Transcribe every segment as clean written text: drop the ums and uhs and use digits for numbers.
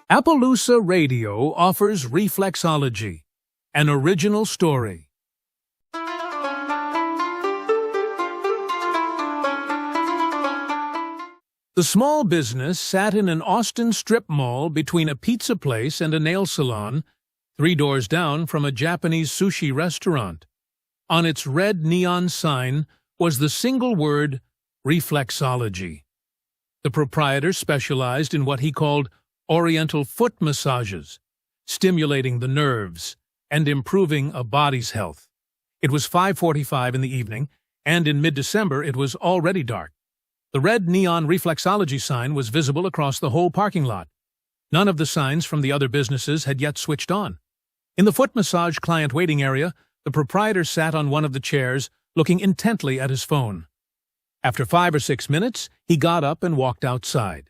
Appaloosa Radio offers Reflexology, an original story. The small business sat in an Austin strip mall between a pizza place and a nail salon, 3 doors down from a Japanese sushi restaurant. On its red neon sign was the single word, Reflexology. The proprietor specialized in what he called Oriental foot massages, stimulating the nerves and improving a body's health. It was 5:45 in the evening, and in mid-December it was already dark. The red neon Reflexology sign was visible across the whole parking lot. None of the signs from the other businesses had yet switched on. In the foot massage client waiting area, the proprietor sat on one of the chairs, looking intently at his phone. After 5 or 6 minutes, he got up and walked outside.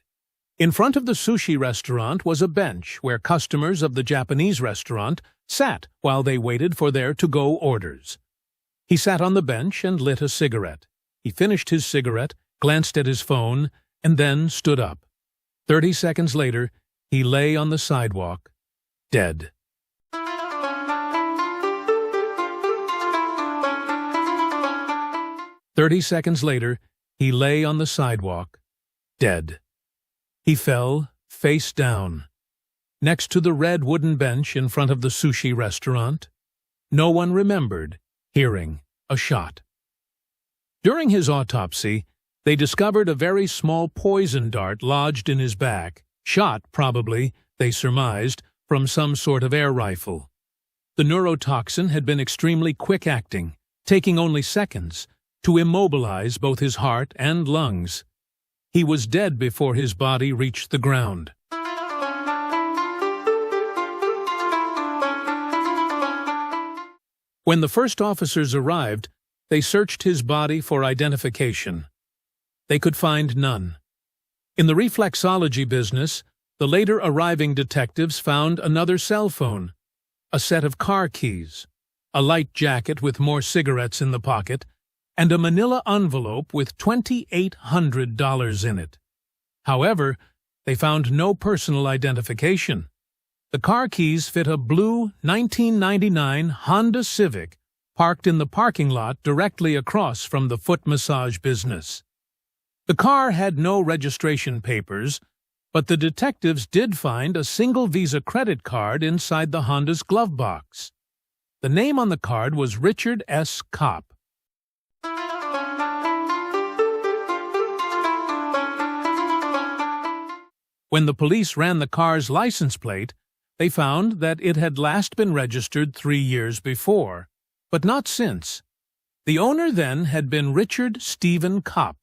In front of the sushi restaurant was a bench where customers of the Japanese restaurant sat while they waited for their to-go orders. He sat on the bench and lit a cigarette. He finished his cigarette, glanced at his phone, and then stood up. 30 seconds later, he lay on the sidewalk, dead. He lay on the sidewalk, dead. He fell, face down, next to the red wooden bench in front of the sushi restaurant. No one remembered hearing a shot. During his autopsy, they discovered a very small poison dart lodged in his back, shot, probably, they surmised, from some sort of air rifle. The neurotoxin had been extremely quick-acting, taking only seconds to immobilize both his heart and lungs. He was dead before his body reached the ground. When the first officers arrived, they searched his body for identification. They could find none. In the reflexology business, the later arriving detectives found another cell phone, a set of car keys, a light jacket with more cigarettes in the pocket, and a manila envelope with $2,800 in it. However, they found no personal identification. The car keys fit a blue 1999 Honda Civic parked in the parking lot directly across from the foot massage business. The car had no registration papers, but the detectives did find a single Visa credit card inside the Honda's glove box. The name on the card was Richard S. Kopp. When the police ran the car's license plate, they found that it had last been registered 3 years before, but not since. The owner then had been Richard Stephen Kopp,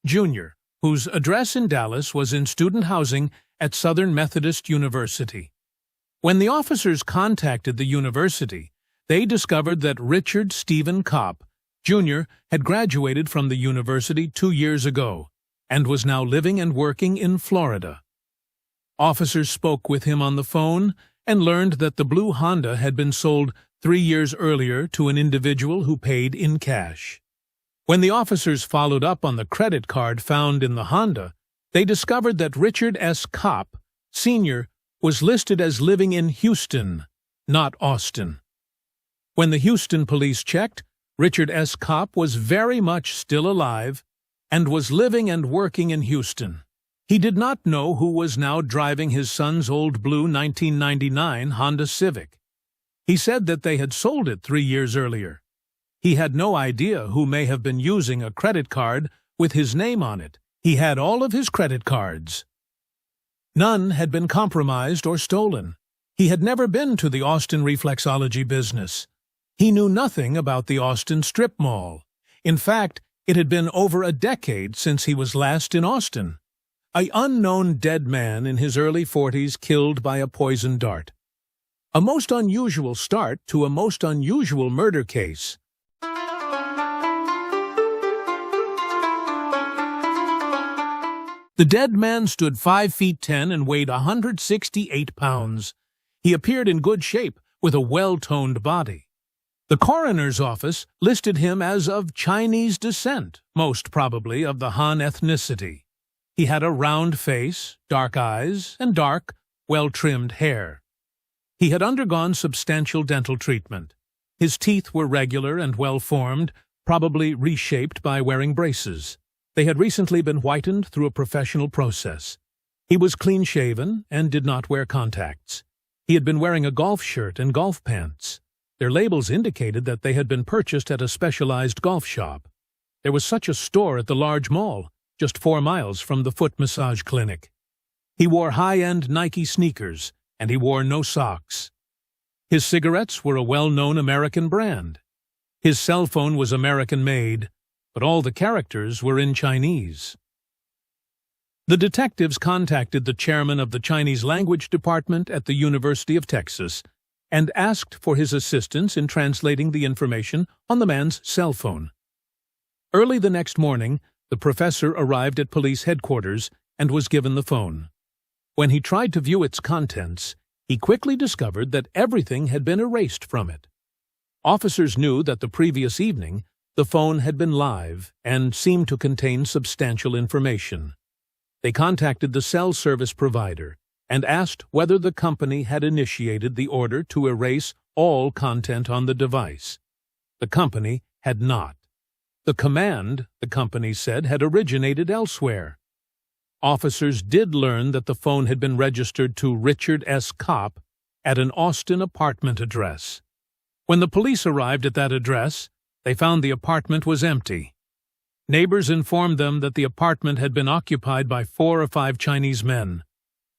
Jr., whose address in Dallas was in student housing at Southern Methodist University. When the officers contacted the university, they discovered that Richard Stephen Kopp, Jr. had graduated from the university 2 years ago and was now living and working in Florida. Officers spoke with him on the phone and learned that the blue Honda had been sold 3 years earlier to an individual who paid in cash. When the officers followed up on the credit card found in the Honda, they discovered that Richard S. Kopp, Sr., was listed as living in Houston, not Austin. When the Houston police checked, Richard S. Kopp was very much still alive and was living and working in Houston. He did not know who was now driving his son's old blue 1999 Honda Civic. He said that they had sold it 3 years earlier. He had no idea who may have been using a credit card with his name on it. He had all of his credit cards. None had been compromised or stolen. He had never been to the Austin reflexology business. He knew nothing about the Austin strip mall. In fact, it had been over a decade since he was last in Austin. An unknown dead man in his early 40s killed by a poison dart. A most unusual start to a most unusual murder case. The dead man stood 5 feet 10 and weighed 168 pounds. He appeared in good shape with a well-toned body. The coroner's office listed him as of Chinese descent, most probably of the Han ethnicity. He had a round face, dark eyes, and dark, well-trimmed hair. He had undergone substantial dental treatment. His teeth were regular and well-formed, probably reshaped by wearing braces. They had recently been whitened through a professional process. He was clean-shaven and did not wear contacts. He had been wearing a golf shirt and golf pants. Their labels indicated that they had been purchased at a specialized golf shop. There was such a store at the large mall, just 4 miles from the foot massage clinic. He wore high-end Nike sneakers, and he wore no socks. His cigarettes were a well-known American brand. His cell phone was American-made, but all the characters were in Chinese. The detectives contacted the chairman of the Chinese language department at the University of Texas and asked for his assistance in translating the information on the man's cell phone. Early the next morning, the professor arrived at police headquarters and was given the phone. When he tried to view its contents, he quickly discovered that everything had been erased from it. Officers knew that the previous evening, the phone had been live and seemed to contain substantial information. They contacted the cell service provider and asked whether the company had initiated the order to erase all content on the device. The company had not. The command, the company said, had originated elsewhere. Officers did learn that the phone had been registered to Richard S. Kopp at an Austin apartment address. When the police arrived at that address, they found the apartment was empty. Neighbors informed them that the apartment had been occupied by 4 or 5 Chinese men,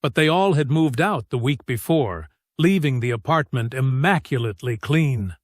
but they all had moved out the week before, leaving the apartment immaculately clean.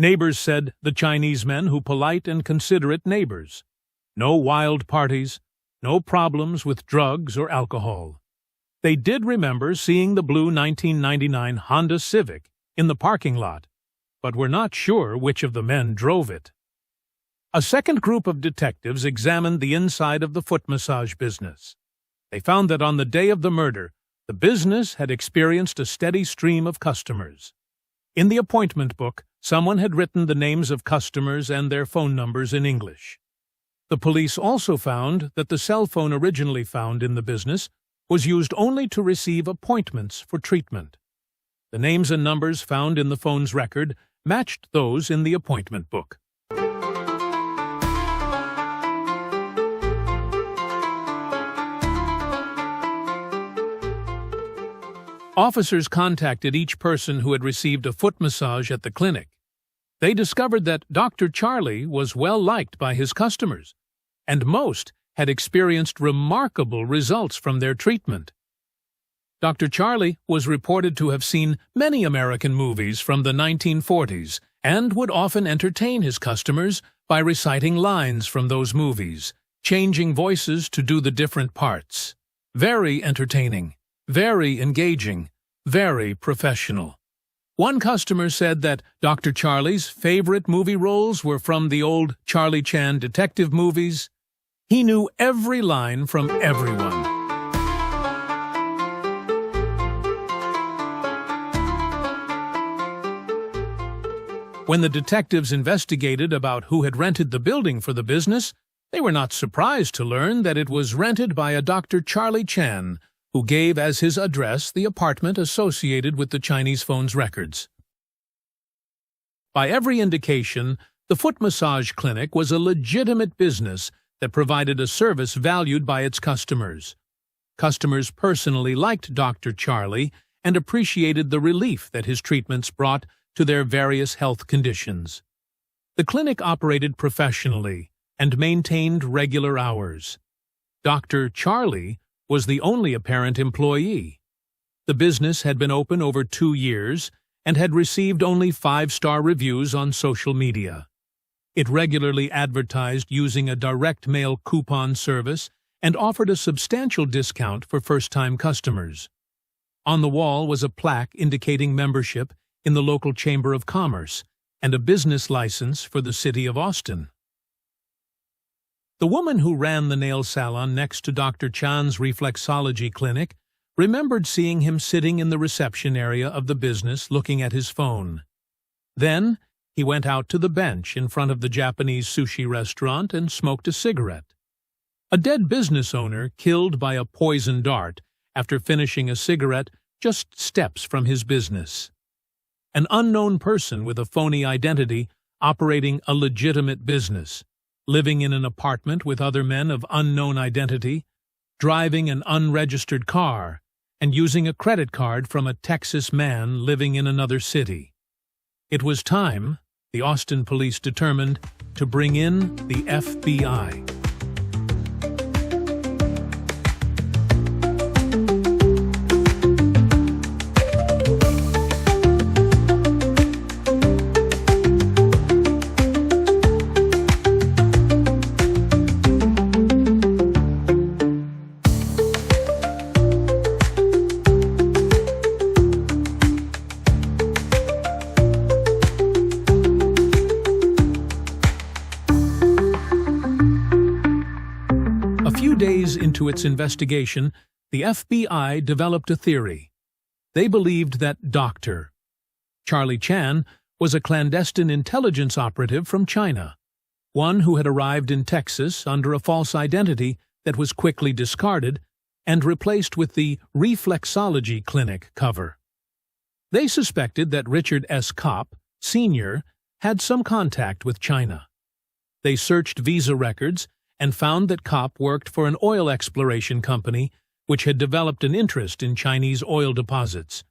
Neighbors said the Chinese men who polite and considerate neighbors. No wild parties, no problems with drugs or alcohol. They did remember seeing the blue 1999 Honda Civic in the parking lot, but were not sure which of the men drove it. A second group of detectives examined the inside of the foot massage business. They found that on the day of the murder, the business had experienced a steady stream of customers. In the appointment book, someone had written the names of customers and their phone numbers in English. The police also found that the cell phone originally found in the business was used only to receive appointments for treatment. The names and numbers found in the phone's record matched those in the appointment book. Officers contacted each person who had received a foot massage at the clinic. They discovered that Dr. Charlie was well liked by his customers, and most had experienced remarkable results from their treatment. Dr. Charlie was reported to have seen many American movies from the 1940s and would often entertain his customers by reciting lines from those movies, changing voices to do the different parts. Very entertaining, very engaging, very professional. One customer said that Dr. Charlie's favorite movie roles were from the old Charlie Chan detective movies. He knew every line from everyone. When the detectives investigated about who had rented the building for the business, they were not surprised to learn that it was rented by a Dr. Charlie Chan, who gave as his address the apartment associated with the Chinese phone's records. By every indication, the foot massage clinic was a legitimate business that provided a service valued by its customers. Customers personally liked Dr. Charlie and appreciated the relief that his treatments brought to their various health conditions. The clinic operated professionally and maintained regular hours. Dr. Charlie was the only apparent employee. The business had been open over 2 years and had received only 5-star reviews on social media. It regularly advertised using a direct mail coupon service and offered a substantial discount for first-time customers. On the wall was a plaque indicating membership in the local Chamber of Commerce and a business license for the city of Austin. The woman who ran the nail salon next to Dr. Chan's reflexology clinic remembered seeing him sitting in the reception area of the business looking at his phone. Then, he went out to the bench in front of the Japanese sushi restaurant and smoked a cigarette. A dead business owner killed by a poison dart after finishing a cigarette just steps from his business. An unknown person with a phony identity operating a legitimate business, living in an apartment with other men of unknown identity, driving an unregistered car, and using a credit card from a Texas man living in another city. It was time, the Austin police determined, to bring in the FBI. Days into its investigation, the FBI developed a theory. They believed that Dr. Charlie Chan was a clandestine intelligence operative from China, one who had arrived in Texas under a false identity that was quickly discarded and replaced with the Reflexology clinic cover. They suspected that Richard S. Kopp, Sr., had some contact with China. They searched visa records and found that Kopp worked for an oil exploration company which had developed an interest in Chinese oil deposits.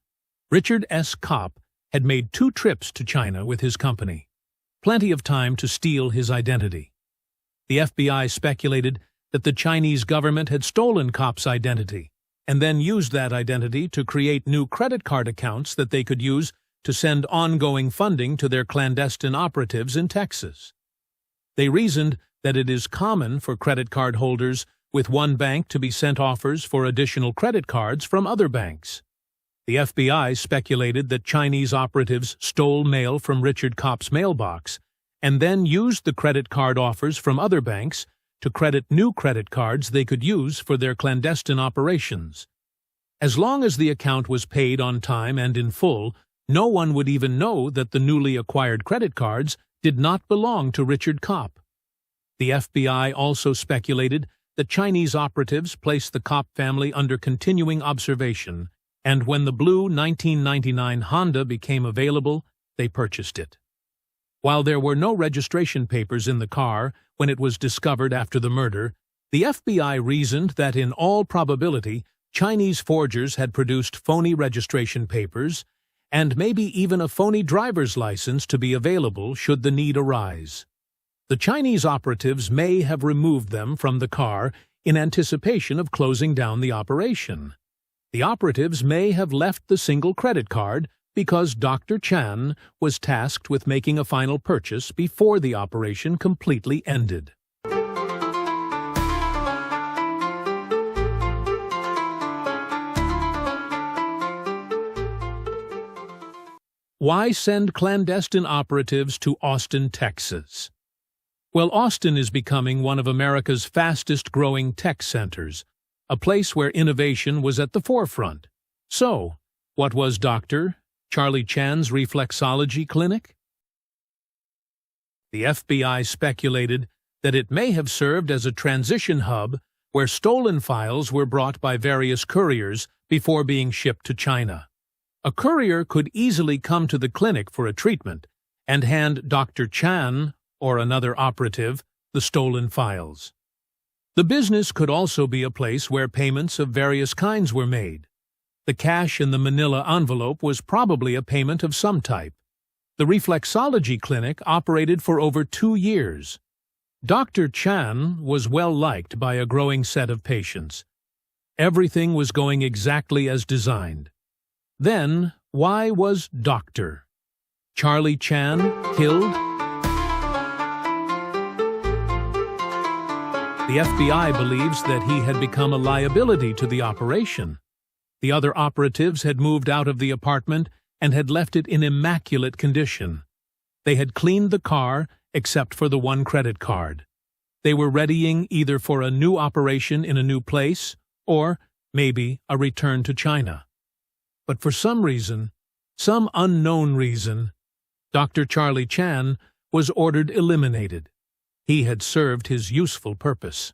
Richard S. Kopp had made 2 trips to China with his company, plenty of time to steal his identity. The FBI speculated that the Chinese government had stolen Kopp's identity and then used that identity to create new credit card accounts that they could use to send ongoing funding to their clandestine operatives in Texas. They reasoned that it is common for credit card holders with one bank to be sent offers for additional credit cards from other banks. The FBI speculated that Chinese operatives stole mail from Richard Kopp's mailbox and then used the credit card offers from other banks to credit new credit cards they could use for their clandestine operations. As long as the account was paid on time and in full, no one would even know that the newly acquired credit cards did not belong to Richard Kopp. The FBI also speculated that Chinese operatives placed the Kopp family under continuing observation, and when the blue 1999 Honda became available, they purchased it. While there were no registration papers in the car when it was discovered after the murder, the FBI reasoned that in all probability Chinese forgers had produced phony registration papers and maybe even a phony driver's license to be available should the need arise. The Chinese operatives may have removed them from the car in anticipation of closing down the operation. The operatives may have left the single credit card because Dr. Chan was tasked with making a final purchase before the operation completely ended. Why send clandestine operatives to Austin, Texas? Well, Austin is becoming one of America's fastest-growing tech centers, a place where innovation was at the forefront. So, what was Dr. Charlie Chan's reflexology clinic? The FBI speculated that it may have served as a transition hub where stolen files were brought by various couriers before being shipped to China. A courier could easily come to the clinic for a treatment and hand Dr. Chan or another operative the stolen files. The business could also be a place where payments of various kinds were made. The cash in the manila envelope was probably a payment of some type. The reflexology clinic operated for over 2 years. Dr. Chan was well liked by a growing set of patients. Everything was going exactly as designed. Then, why was Dr. Charlie Chan killed? The FBI believes that he had become a liability to the operation. The other operatives had moved out of the apartment and had left it in immaculate condition. They had cleaned the car except for the one credit card. They were readying either for a new operation in a new place or maybe a return to China. But for some reason, some unknown reason, Dr. Charlie Chan was ordered eliminated. He had served his useful purpose.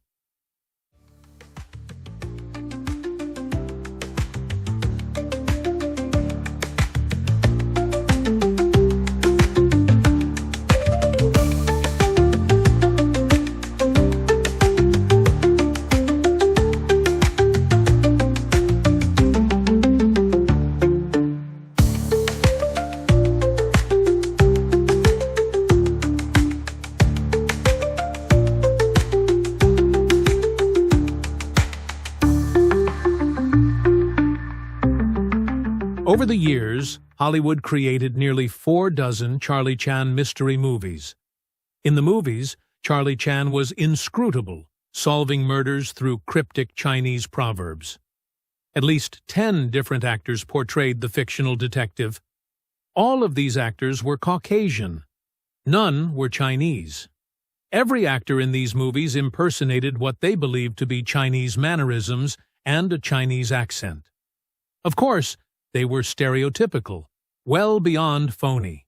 Over the years, Hollywood created nearly 4 dozen Charlie Chan mystery movies. In the movies, Charlie Chan was inscrutable, solving murders through cryptic Chinese proverbs. At least 10 different actors portrayed the fictional detective. All of these actors were Caucasian. None were Chinese. Every actor in these movies impersonated what they believed to be Chinese mannerisms and a Chinese accent. Of course, they were stereotypical, well beyond phony.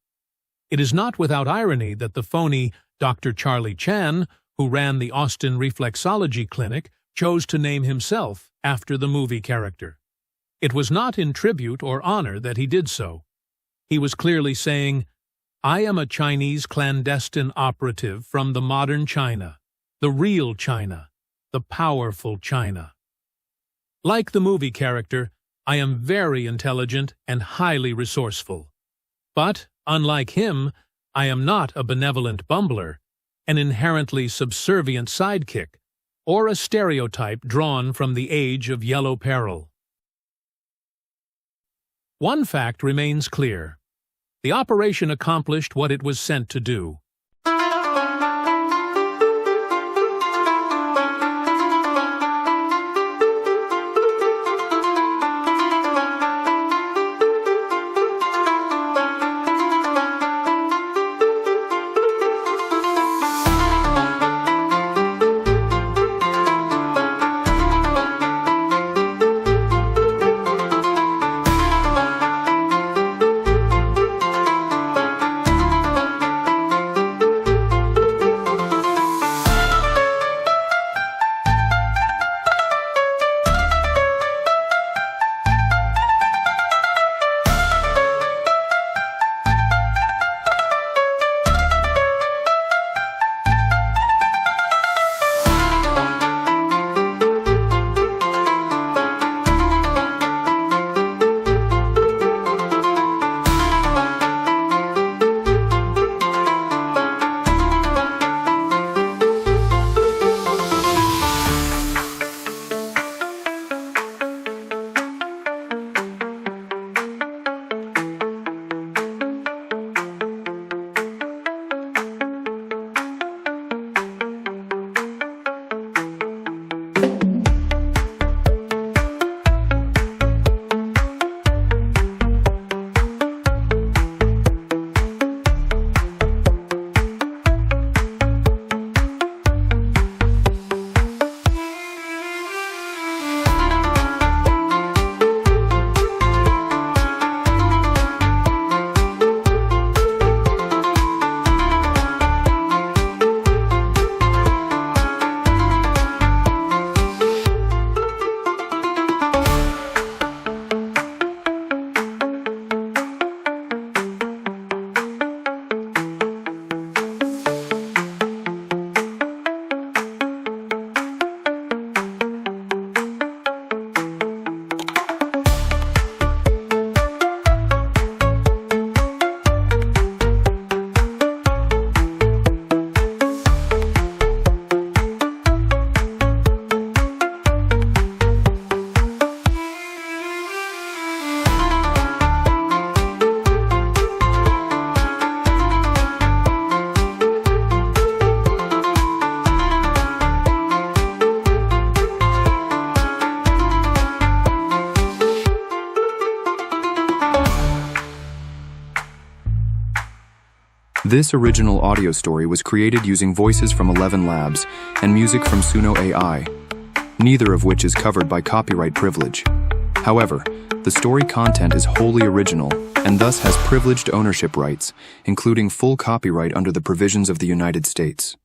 It is not without irony that the phony Dr. Charlie Chan, who ran the Austin Reflexology Clinic, chose to name himself after the movie character. It was not in tribute or honor that he did so. He was clearly saying, "I am a Chinese clandestine operative from the modern China, the real China, the powerful China." Like the movie character, I am very intelligent and highly resourceful. But, unlike him, I am not a benevolent bumbler, an inherently subservient sidekick, or a stereotype drawn from the age of Yellow Peril. One fact remains clear. The operation accomplished what it was sent to do. This original audio story was created using voices from 11 Labs and music from Suno AI, neither of which is covered by copyright privilege. However, the story content is wholly original and thus has privileged ownership rights, including full copyright under the provisions of the United States.